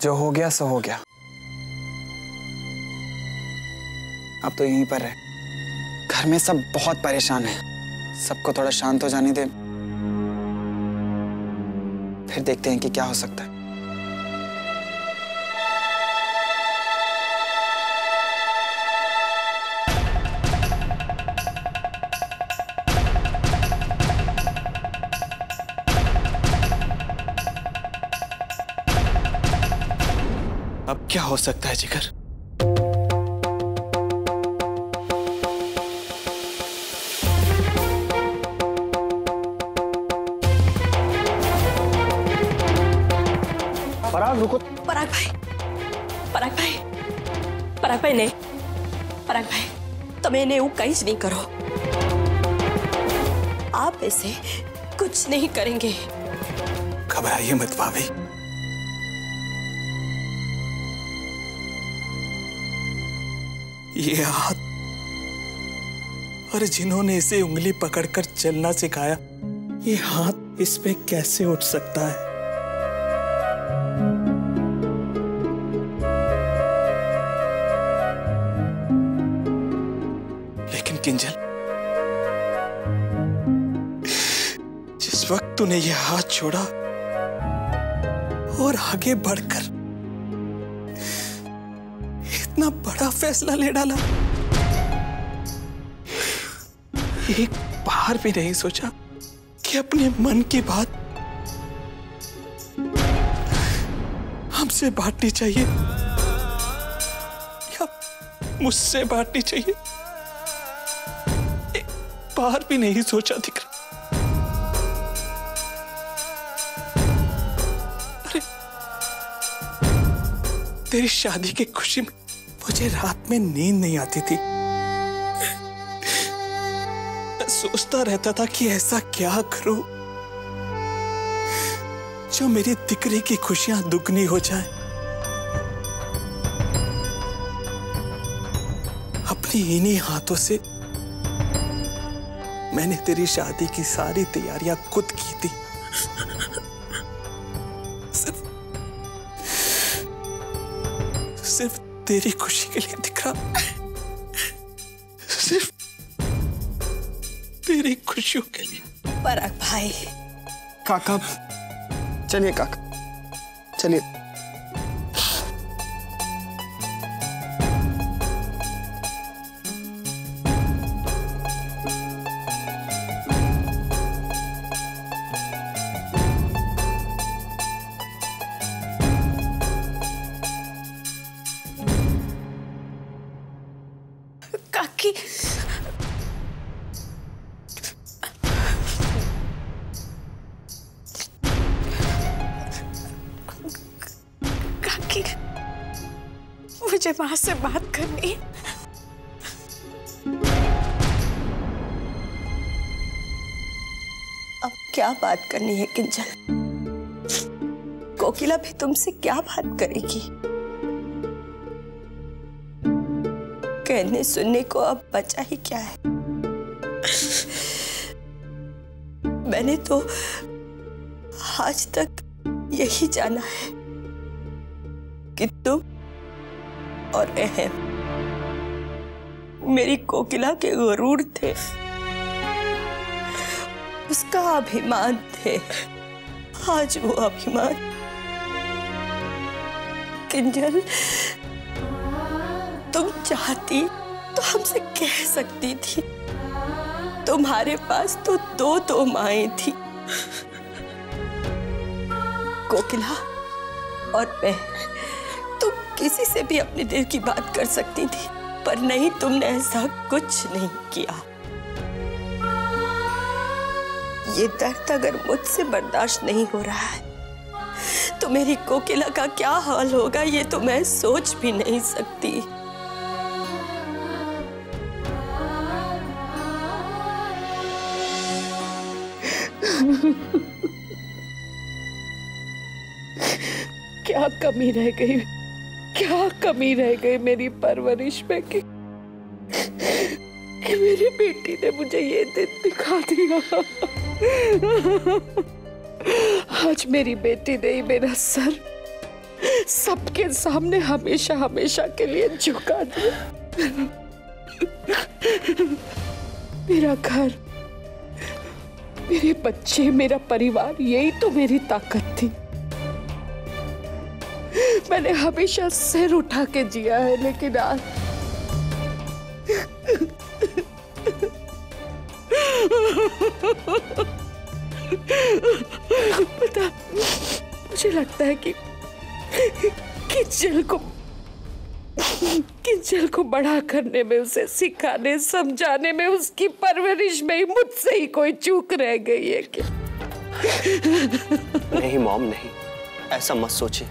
जो हो गया सो हो गया। अब तो यहीं पर रहे। घर में सब बहुत परेशान हैं। सबको थोड़ा शांत हो जाने दे, फिर देखते हैं कि क्या हो सकता है। अब क्या हो सकता है जिगर? पराग रुको। पराग भाई नहीं। पराग भाई તમે એને એવું કઈ જ नहीं करो। आप ऐसे कुछ नहीं करेंगे। घबराइए मत भाभी। ये हाथ और जिन्होंने इसे उंगली पकड़कर चलना सिखाया, ये हाथ इस पे कैसे उठ सकता है? लेकिन किंजल, जिस वक्त तूने ये हाथ छोड़ा और आगे बढ़कर इतना बड़ा फैसला ले डाला, एक बार भी नहीं सोचा कि अपने मन की बात हमसे बांटनी चाहिए या मुझसे बांटनी चाहिए? एक बार भी नहीं सोचा दिख रहा। अरे तेरी शादी की खुशी में मुझे रात में नींद नहीं आती थी। मैं सोचता रहता था कि ऐसा क्या करूं जो मेरी दिकरी की खुशियां दुगनी हो जाए। अपनी इन्हीं हाथों से मैंने तेरी शादी की सारी तैयारियां खुद की थी। सिर्फ तेरी खुशी के लिए दिख रहा, सिर्फ तेरी खुशियों के लिए। पराग भाई। काका, चलिए काका, चलिए। काकी, काकी, मुझे माँ से बात करनी है। अब क्या बात करनी है किंजल? कोकिला भी तुमसे क्या बात करेगी? कहने सुनने को अब बचा ही क्या है? मैंने तो आज तक यही जाना है कि तुम और अहम मेरी कोकिला के गुरूर थे, उसका अभिमान थे। आज वो अभिमान किंजल तुम चाहती तो हमसे कह सकती थी। तुम्हारे पास तो दो माएं थी, कोकिला और मैं। तुम किसी से भी अपने दिल की बात कर सकती थी, पर नहीं, तुमने ऐसा कुछ नहीं किया। ये दर्द अगर मुझसे बर्दाश्त नहीं हो रहा है तो मेरी कोकिला का क्या हाल होगा, ये तो मैं सोच भी नहीं सकती। क्या कमी रह गई, क्या कमी रह गई मेरी परवरिश में कि मेरी बेटी ने मुझे ये दिन दिखा दिया। आज मेरी बेटी ने ही मेरा सर सबके सामने हमेशा हमेशा के लिए झुका दिया। मेरा घर, मेरे बच्चे, मेरा परिवार, यही तो मेरी ताकत थी। मैंने हमेशा सिर उठा के जिया है, लेकिन आज पता, मुझे लगता है कि जल को बड़ा करने में, उसे सिखाने समझाने में, उसकी परवरिश में ही मुझसे ही कोई चूक रह गई है क्या? नहीं मॉम, नहीं, ऐसा मत सोचिए।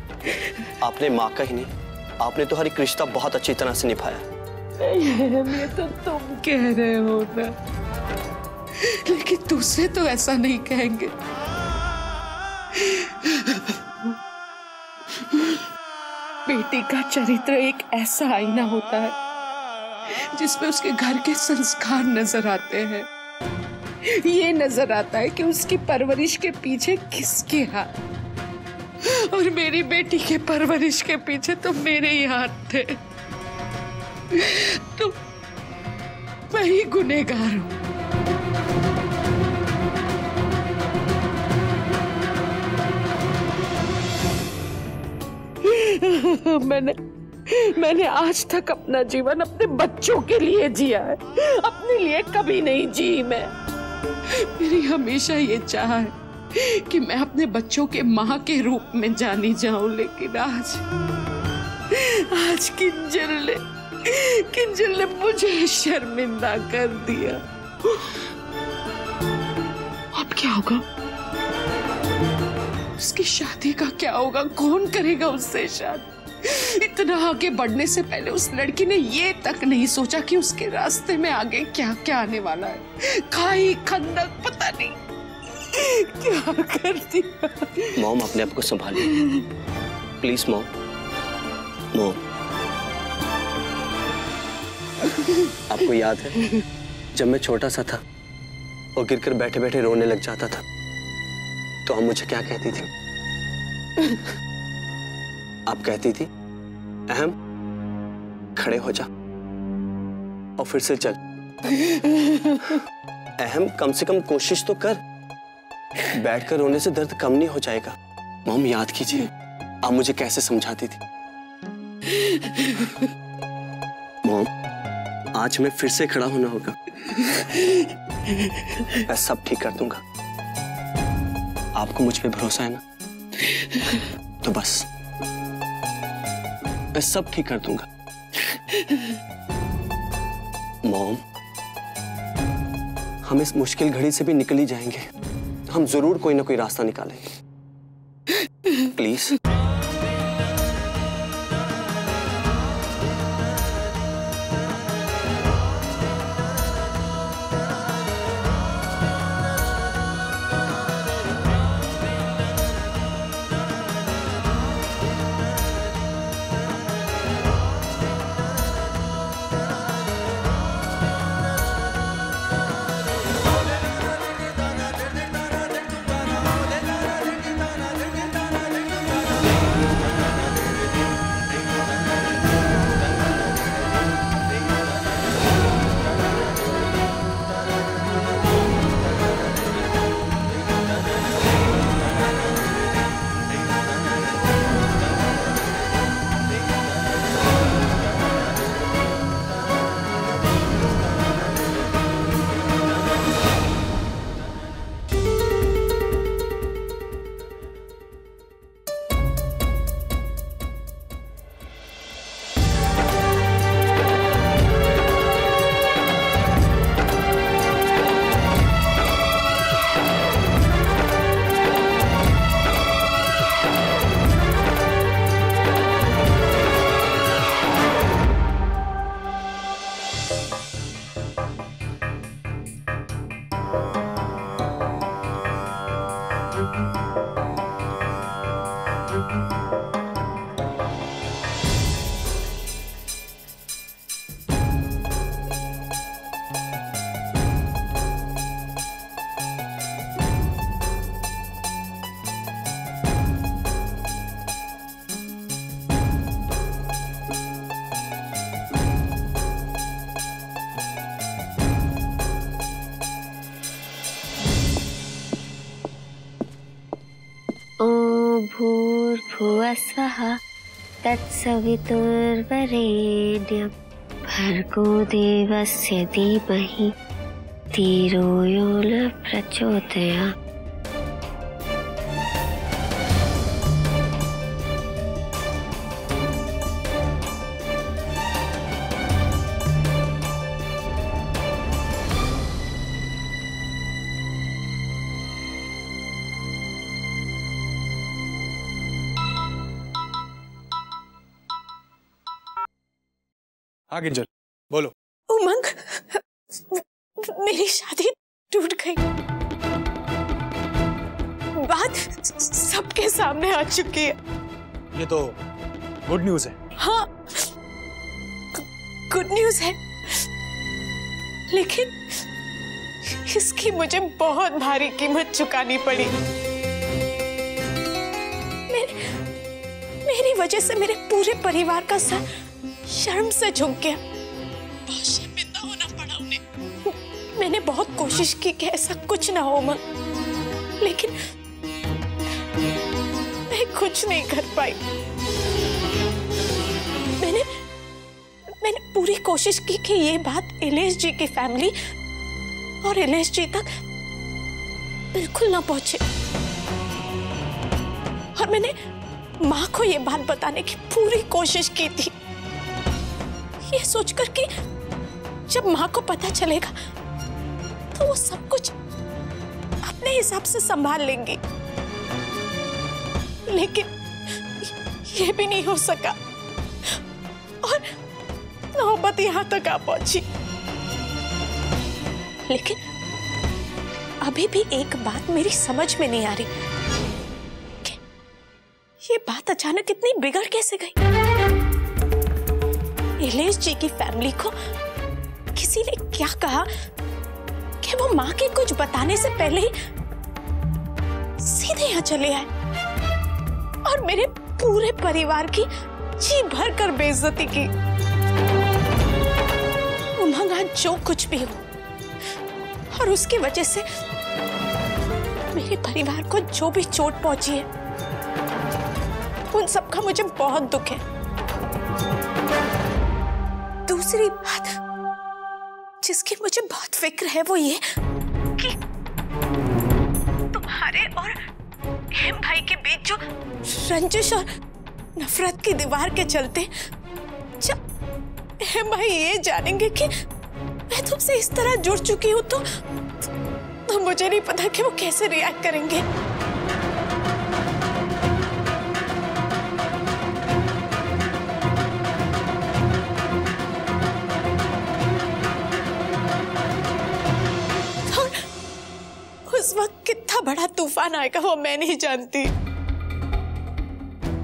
आपने माँ का ही नहीं, आपने तो हर एक रिश्ता बहुत अच्छी तरह से निभाया। ये तो तुम कह रहे हो ना, लेकिन दूसरे तो ऐसा नहीं कहेंगे। बेटी का चरित्र एक ऐसा आईना होता है जिसमें उसके घर के संस्कार नजर आते हैं। ये नजर आता है कि उसकी परवरिश के पीछे किसके हाथ, और मेरी बेटी के परवरिश के पीछे तो मेरे ही हाथ थे। तो मैं ही गुनहगार हूं। मैंने आज तक अपना जीवन अपने बच्चों के लिए जिया है, अपने लिए कभी नहीं जी मैं। मेरी हमेशा ये चाह है कि मैं अपने बच्चों के माँ के रूप में जानी जाऊं, लेकिन आज किंजल ने मुझे शर्मिंदा कर दिया। अब क्या होगा? उसकी शादी का क्या होगा? कौन करेगा उससे शादी? इतना आगे बढ़ने से पहले उस लड़की ने ये तक नहीं सोचा कि उसके रास्ते में आगे क्या क्या आने वाला है। खाई खंदक पता नहीं क्या कर दिया। मॉम, अपने आप को संभालिए प्लीज। मॉम, आपको याद है जब मैं छोटा सा था और गिरकर बैठे बैठे रोने लग जाता था तो आप मुझे क्या कहती थी? आप कहती थी, अहम खड़े हो जा और फिर से चल। अहम कम से कम कोशिश तो कर, बैठकर रोने से दर्द कम नहीं हो जाएगा। मॉम, याद कीजिए आप मुझे कैसे समझाती थी। मॉम, आज मैं फिर से खड़ा होना होगा। मैं सब ठीक कर दूंगा। आपको मुझ पे भरोसा है ना? तो बस मैं सब ठीक कर दूंगा। मॉम, हम इस मुश्किल घड़ी से भी निकल ही जाएंगे। हम जरूर कोई ना कोई रास्ता निकालेंगे। प्लीज। भूर्भुवः स्वः तत्सवितुर्वरेण्यं भर्गो देवस्य धीमहि धियो यो न प्रचोदयात्। हाँ किंजल बोलो। उमंग, मेरी शादी टूट गई। बात सबके सामने आ चुकी है। ये तो गुड न्यूज है। हाँ, गुड न्यूज है, लेकिन इसकी मुझे बहुत भारी कीमत चुकानी पड़ी। मेरी वजह से मेरे पूरे परिवार का सर शर्म से झुक गया। बहुत शर्मिंदा होना पड़ा उन्हें। मैंने बहुत कोशिश की कि ऐसा कुछ ना हो मगर, लेकिन मैं कुछ नहीं कर पाई। मैंने पूरी कोशिश की कि ये बात इलेश जी की फैमिली और इलेश जी तक बिल्कुल ना पहुंचे, और मैंने माँ को ये बात बताने की पूरी कोशिश की थी, ये सोचकर कि जब माँ को पता चलेगा तो वो सब कुछ अपने हिसाब से संभाल लेंगी। लेकिन ये भी नहीं हो सका और नौबत यहाँ तक आ पहुंची। लेकिन अभी भी एक बात मेरी समझ में नहीं आ रही कि ये बात अचानक इतनी बिगड़ कैसे गई। इलेश जी की फैमिली को किसी ने क्या कहा कि वो माँ के कुछ बताने से पहले ही सीधे यहाँ चले आए और मेरे पूरे परिवार की जी भर कर बेइज्जती की। उमंग, आज जो कुछ भी हो और उसकी वजह से मेरे परिवार को जो भी चोट पहुंची है, उन सब का मुझे बहुत दुख है। दूसरी बात जिसकी मुझे बहुत फिक्र है वो ये कि तुम्हारे और हेम भाई के बीच जो रंजिश और नफरत की दीवार के चलते जब हेम भाई ये जानेंगे कि मैं तुमसे इस तरह जुड़ चुकी हूं तो मुझे नहीं पता कि वो कैसे रिएक्ट करेंगे। उस वक्त कितना बड़ा तूफान आएगा वो मैं नहीं जानती।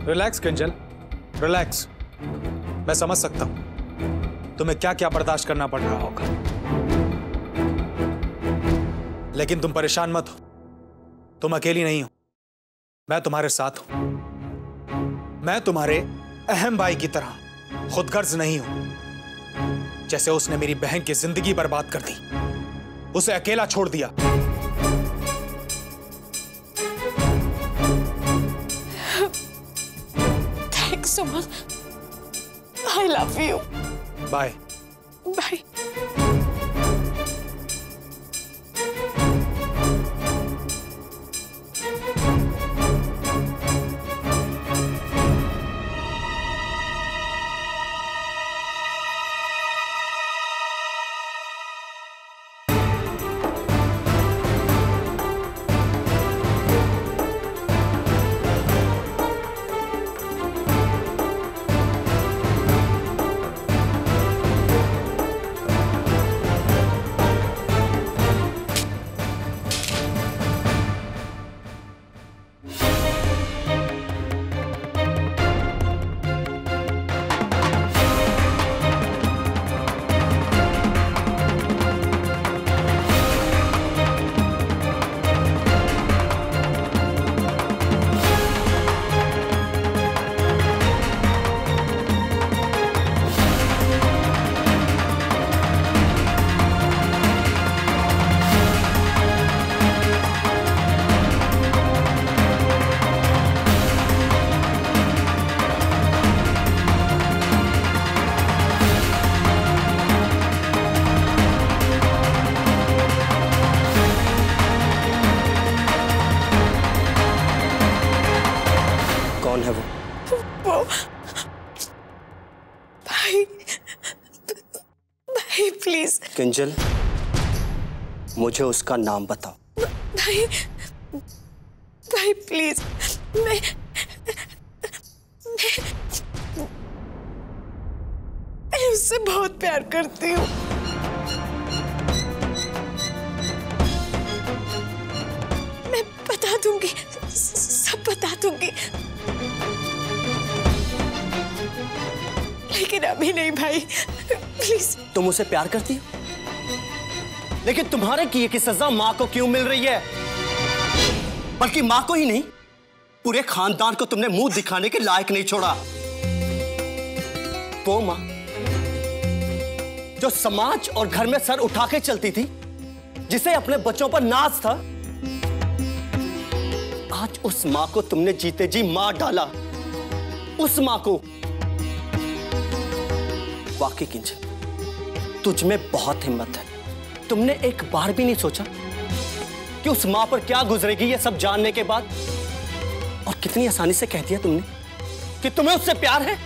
Relax Kinjal, relax. मैं समझ सकता हूं तुम्हें क्या क्या बर्दाश्त करना पड़ रहा होगा, लेकिन तुम परेशान मत हो। तुम अकेली नहीं हो, मैं तुम्हारे साथ हूं। मैं तुम्हारे अहम भाई की तरह खुदगर्ज नहीं हूं। जैसे उसने मेरी बहन की जिंदगी बर्बाद कर दी, उसे अकेला छोड़ दिया। Suman, I love you. Bye. Bye. कौन है वो? भाई, भाई प्लीज। किंजल, मुझे उसका नाम बताओ। भाई, भाई प्लीज, मैं उससे बहुत प्यार करती हूँ। मैं बता दूंगी, सब बता दूंगी, लेकिन अभी नहीं भाई, प्लीज। तुम उसे प्यार करती हो, लेकिन तुम्हारे किए की सजा माँ को क्यों मिल रही है? बल्कि माँ को ही नहीं, पूरे खानदान को तुमने मुंह दिखाने के लायक नहीं छोड़ा। वो माँ जो समाज और घर में सर उठा के चलती थी, जिसे अपने बच्चों पर नाज था, आज उस माँ को तुमने जीते जी मार डाला। उस माँ को। वाकई किंजल, तुझ में बहुत हिम्मत है। तुमने एक बार भी नहीं सोचा कि उस माँ पर क्या गुजरेगी ये सब जानने के बाद, और कितनी आसानी से कह दिया तुमने कि तुम्हें उससे प्यार है।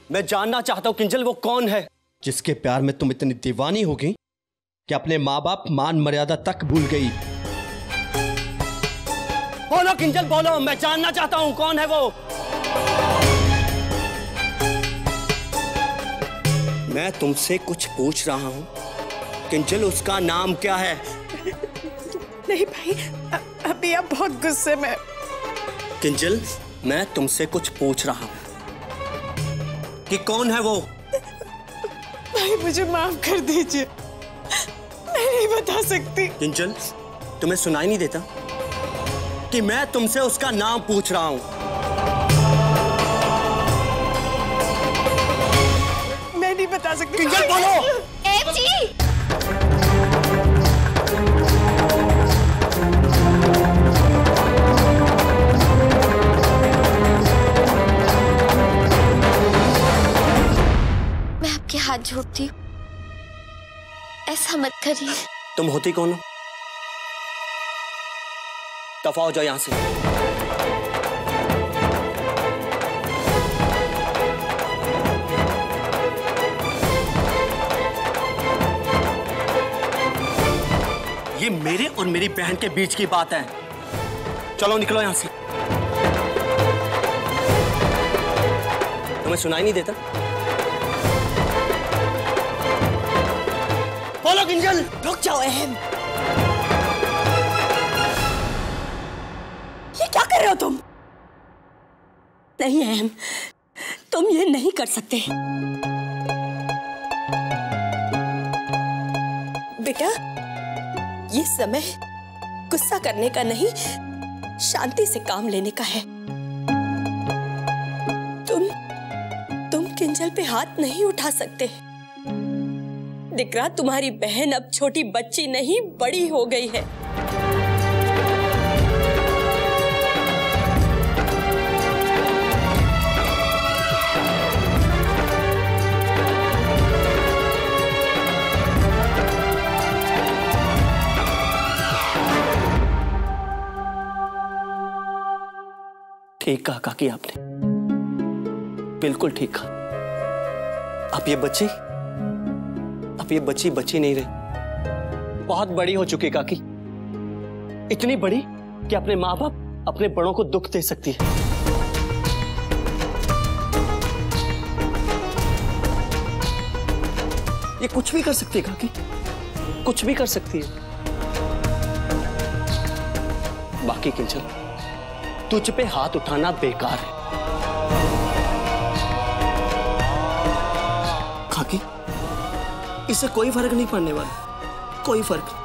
मैं जानना चाहता हूं किंजल, वो कौन है जिसके प्यार में तुम इतनी दीवानी हो गई कि अपने माँ बाप मान मर्यादा तक भूल गई। बोलो किंजल, बोलो, मैं जानना चाहता हूं कौन है वो। मैं तुमसे कुछ पूछ रहा हूं किंजल, उसका नाम क्या है? नहीं भाई, अभी आप बहुत गुस्से में। किंजल, मैं तुमसे कुछ पूछ रहा हूं कि कौन है वो। भाई मुझे माफ कर दीजिए, मैं नहीं बता सकती। किंजल, तुम्हें सुनाई नहीं देता कि मैं तुमसे उसका नाम पूछ रहा हूं? मैं नहीं बता सकती। किंजल बोलो। जी। मैं आपके हाथ जोड़ती हूँ, ऐसा मत करिए। तुम होती कौन हो? दफा हो जाओ यहां से। ये मेरे और मेरी बहन के बीच की बात है। चलो निकलो यहां से। तुम्हें सुनाई नहीं देता? बोलो किंजल। रुक जाओ अहम, ये क्या कर रहे हो तुम? नहीं अहम, तुम ये नहीं कर सकते। बेटा, ये समय गुस्सा करने का नहीं, शांति से काम लेने का है। तुम किंजल पे हाथ नहीं उठा सकते। दिकरा, तुम्हारी बहन अब छोटी बच्ची नहीं, बड़ी हो गई है। ठीक कहा काकी आपने, बिल्कुल ठीक कहा। अब ये बच्ची नहीं रही, बहुत बड़ी हो चुकी काकी। इतनी बड़ी कि अपने माँ बाप, अपने बड़ों को दुख दे सकती है। ये कुछ भी कर सकती है काकी, कुछ भी कर सकती है। बाकी किंजल, तुझ पे हाथ उठाना बेकार है। काकी, इससे कोई फर्क नहीं पड़ने वाला, कोई फर्क।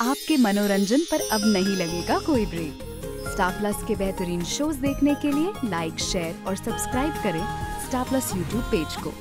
आपके मनोरंजन पर अब नहीं लगेगा कोई ब्रेक। स्टार प्लस के बेहतरीन शोज देखने के लिए लाइक, शेयर और सब्सक्राइब करें स्टार प्लस यूट्यूब पेज को।